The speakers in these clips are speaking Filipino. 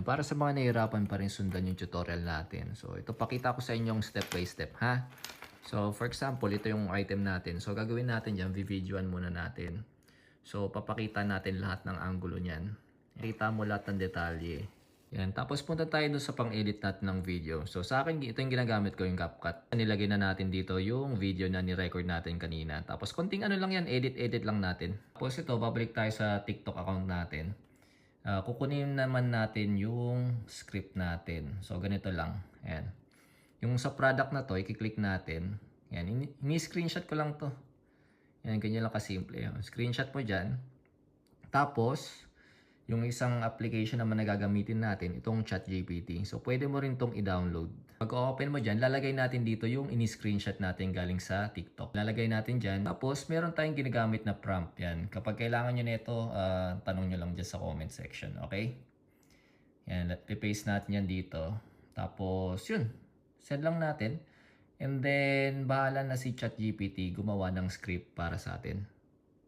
para sa mga nahihirapan pa rin sundan yung tutorial natin. So, ito pakita ko sa inyong step by step, ha? So, for example, ito yung item natin. So, gagawin natin dyan, videoan muna natin. So, papakita natin lahat ng angulo niyan. Kita mo lahat ng detalye. Yan. Tapos, punta tayo doon sa pang-edit natin ng video. So, sa akin, ito yung ginagamit ko, yung CapCut. Nilagay na natin dito yung video na ni-record natin kanina. Tapos, konting ano lang yan, edit lang natin. Tapos, ito, babalik tayo sa TikTok account natin. Kukunin naman natin yung script natin. So, ganito lang. Ayan. Yung sa product na to, i-click natin. Ayan. Ini-screenshot ko lang to. Ayan, ganyan lang kasimple. Screenshot mo dyan. Tapos, yung isang application naman na gagamitin natin, itong ChatGPT. So, pwede mo rin itong i-download. Pag open mo dyan, lalagay natin dito yung ini-screenshot natin galing sa TikTok. Lalagay natin dyan. Tapos, meron tayong ginagamit na prompt yan. Kapag kailangan nyo nito, tanong nyo lang dyan sa comment section. Okay? Yan, paste natin yan dito. Tapos, yun. Send lang natin. And then, bahala na si ChatGPT gumawa ng script para sa atin.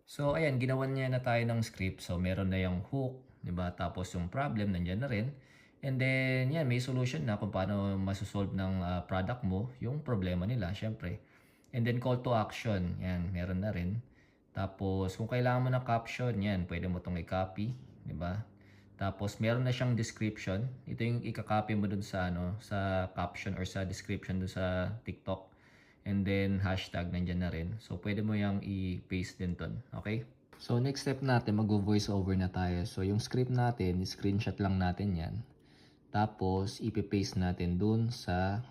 So, ayan, ginawan niya na tayo ng script. So, meron na yung hook, diba? Tapos, yung problem, nandyan na rin. And then, yan, may solution na kung paano masosolve ng product mo yung problema nila, syempre. And then, call to action, yan, meron na rin. Tapos, kung kailangan mo ng caption, yan, pwede mo itong i-copy, diba? Tapos, meron na siyang description. Ito yung i-copy mo dun sa, sa caption or sa description dun sa TikTok. And then, hashtag nandyan na rin. So, pwede mo yung i-paste din dun. Okay? So, next step natin, mag-voice over na tayo. So, yung script natin, screenshot lang natin yan. Tapos, ipipaste natin dun sa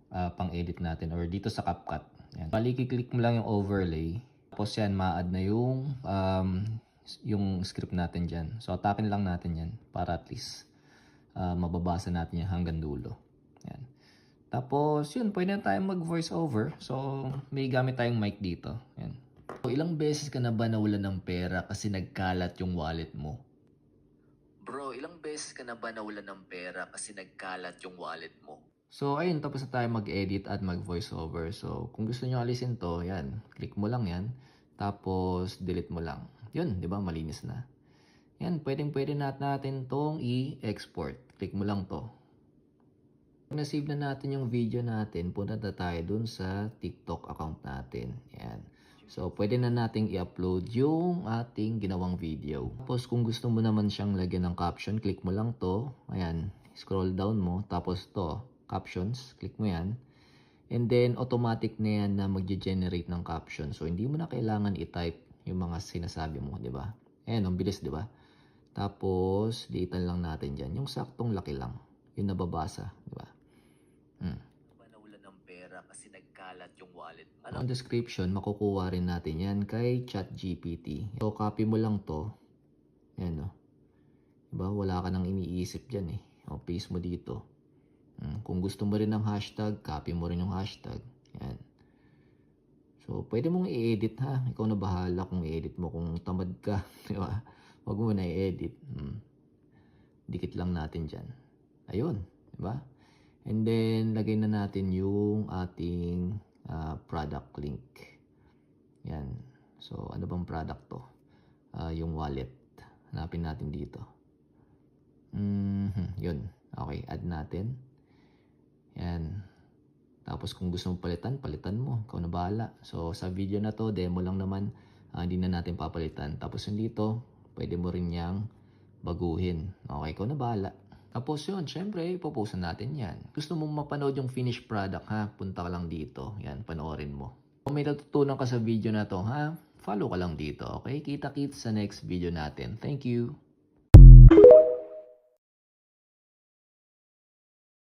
pang-edit natin or dito sa CapCut. Yan. Bali, kiklik mo lang yung overlay. Tapos yan, ma-add na yung script natin dyan. So, atakin lang natin yan para at least mababasa natin yan hanggang dulo. Yan. Tapos, yun, pwede na tayong mag-voice over. So, may gamit tayong mic dito. Yan. So, ilang beses ka na ba nawalan ng pera kasi nagkalat yung wallet mo? Bro, ilang beses ka na ba nawalan ng pera kasi nagkalat yung wallet mo? So, ayun, tapos na tayo mag-edit at mag-voice over. So, kung gusto nyo alisin to, yan, click mo lang yan. Tapos, delete mo lang. Yun, di ba? Malinis na. Yan, pwede natin tong i-export. Click mo lang to. Pag na-save na natin yung video natin, punta na tayo dun sa TikTok account natin. Yan. So, pwede na nating i-upload yung ating ginawang video. Tapos, kung gusto mo naman siyang lagyan ng caption, click mo lang to. Ayan, scroll down mo. Tapos to, captions, click mo yan. And then, automatic na yan na mag-generate ng caption. So, hindi mo na kailangan i-type yung mga sinasabi mo, di ba? Ayan, ang bilis, di ba? Tapos, liitan lang natin dyan. Yung saktong laki lang. Yung nababasa, di ba? Nawalan ng pera kasi nagkalat yung wallet. Ang description, makukuha rin natin yan kay ChatGPT. So, copy mo lang to. Ayan, no? Diba? Wala ka nang iniisip dyan, eh. O, paste mo dito. Kung gusto mo rin ng hashtag, copy mo rin yung hashtag. Yan. So, pwede mong i-edit, ha. Ikaw na bahala kung i-edit mo. Kung tamad ka, di ba? Huwag mo na i-edit. Dikit lang natin dyan. Ayun, di ba? And then, lagay na natin yung ating product link. Yan. So, ano bang product to? Yung wallet. Hanapin natin dito. Yun. Okay, add natin. Yan. Tapos kung gusto mong palitan mo. Ikaw na bahala. So, sa video na to, demo lang naman. Hindi na natin papalitan. Tapos dito, pwede mo rin niyang baguhin. Okay, ikaw na bahala. Tapos yun, syempre, ipopost natin yan. Gusto mong mapanood yung finished product, ha? Punta ka lang dito. Yan, panoorin mo. Kung may natutunan ka sa video na to, ha? Follow ka lang dito, okay? Kita-kits sa next video natin. Thank you!